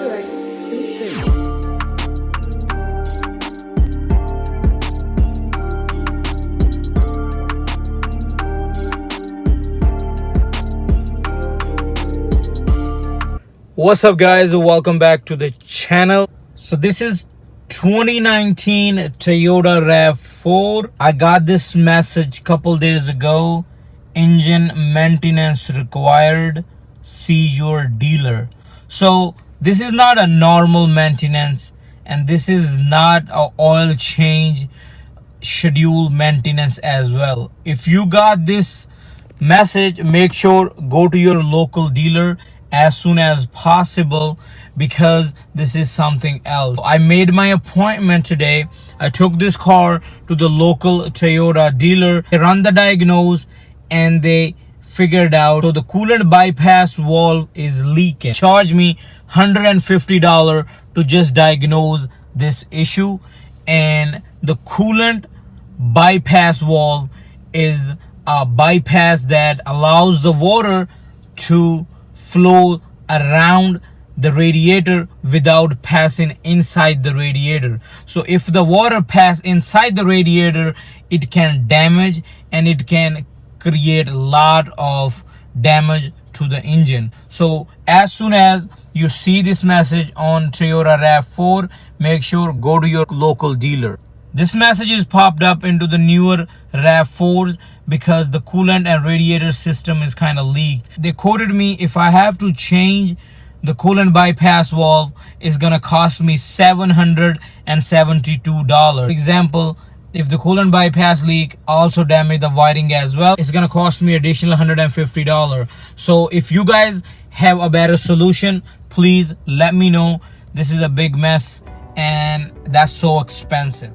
are stupid. What's up, guys? Welcome back to the channel. So this is 2019 Toyota RAV4. I got this message couple days ago. Engine maintenance required. See your dealer. So this is not a normal maintenance, and this is not a oil change schedule maintenance as well. If you got this message, make sure go to your local dealer as soon as possible, because this is something else. I made my appointment today. I took this car to the local Toyota dealer. They run the diagnose and they figured out, so the coolant bypass valve is leaking. Charge me $150 to just diagnose this issue. And the coolant bypass valve is a bypass that allows the water to flow around the radiator without passing inside the radiator. So if the water pass inside the radiator, it can damage and it can create a lot of damage to the engine. So as soon as you see this message on Toyota RAV4, make sure go to your local dealer. This message is popped up into the newer RAV4s because the coolant and radiator system is kind of leaked. They quoted me, if I have to change the coolant bypass valve, it's gonna cost me $772. For example, if the coolant bypass leak also damage the wiring as well, it's gonna cost me additional $150. So if you guys have a better solution, please let me know. This is a big mess and that's so expensive.